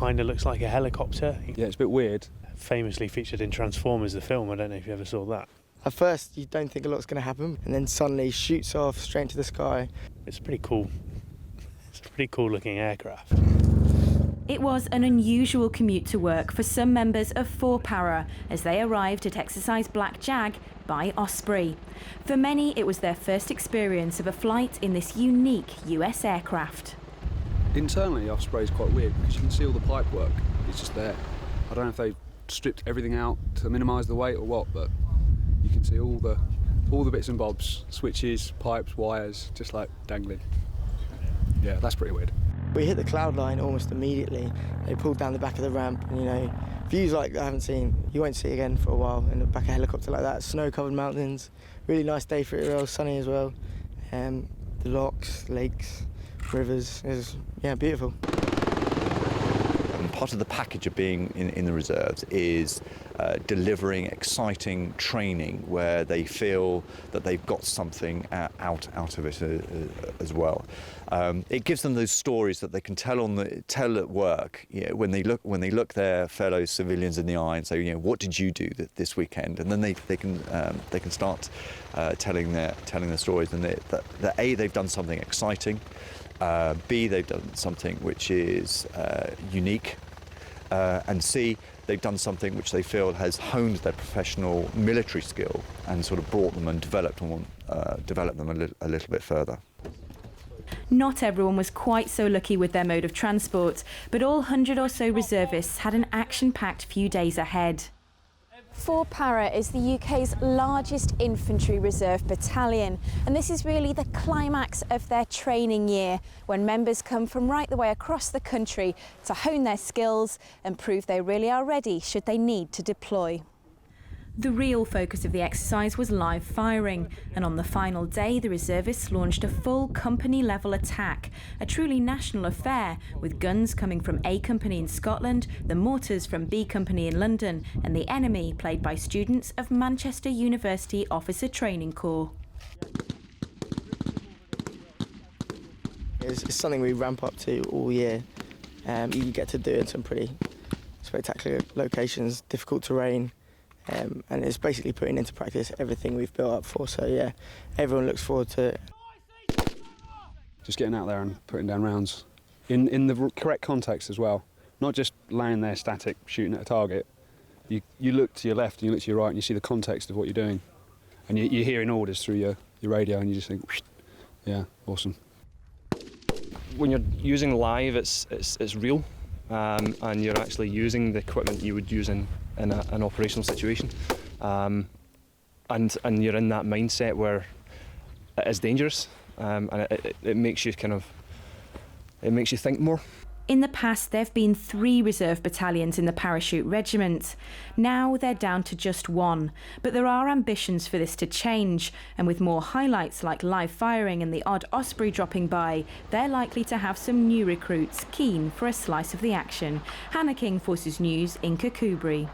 kind of looks like a helicopter. Yeah, it's a bit weird. Famously featured in Transformers, the film. I don't know if you ever saw that. At first, you don't think a lot's going to happen, and then suddenly shoots off straight into the sky. It's pretty cool. It's a pretty cool looking aircraft. It was an unusual commute to work for some members of 4 Para as they arrived at Exercise Black Jag by Osprey. For many, it was their first experience of a flight in this unique US aircraft. Internally, Osprey is quite weird because you can see all the pipe work. It's just there. I don't know if they stripped everything out to minimise the weight or what, but you can see all the bits and bobs, switches, pipes, wires, just like dangling. Yeah, that's pretty weird. We hit the cloud line almost immediately. They pulled down the back of the ramp, and views like I haven't seen, you won't see again for a while in the back of a helicopter like that. Snow-covered mountains, really nice day for it, real sunny as well. The locks, lakes, rivers, it was, beautiful. Part of the package of being in the reserves is delivering exciting training where they feel that they've got something out of it as well. It gives them those stories that they can tell at work, when they look their fellow civilians in the eye and say, what did you do this weekend? And then they can start telling their stories, and that A, they've done something exciting. B, they've done something which is unique, and C, they've done something which they feel has honed their professional military skill and sort of brought them and developed them a little bit further. Not everyone was quite so lucky with their mode of transport, but all 100 or so reservists had an action-packed few days ahead. 4 Para is the UK's largest infantry reserve battalion, and this is really the climax of their training year, when members come from right the way across the country to hone their skills and prove they really are ready should they need to deploy. The real focus of the exercise was live firing, and on the final day the reservists launched a full company-level attack, a truly national affair, with guns coming from A Company in Scotland, the mortars from B Company in London, and the enemy played by students of Manchester University Officer Training Corps. It's something we ramp up to all year. You get to do it in some pretty spectacular locations, difficult terrain. And it's basically putting into practice everything we've built up for, so yeah, everyone looks forward to it. Just getting out there and putting down rounds in the correct context as well, not just laying there static shooting at a target. You look to your left and you look to your right and you see the context of what you're doing, and you're hearing orders through your radio, and you just think, yeah, awesome. When you're using live, it's real, and you're actually using the equipment you would use in an operational situation, and you're in that mindset where it is dangerous, and it makes you think more. In the past, there have been 3 reserve battalions in the Parachute Regiment. Now they're down to just 1, but there are ambitions for this to change, and with more highlights like live firing and the odd Osprey dropping by, they're likely to have some new recruits keen for a slice of the action. Hannah King, Forces News in Kirkcudbright.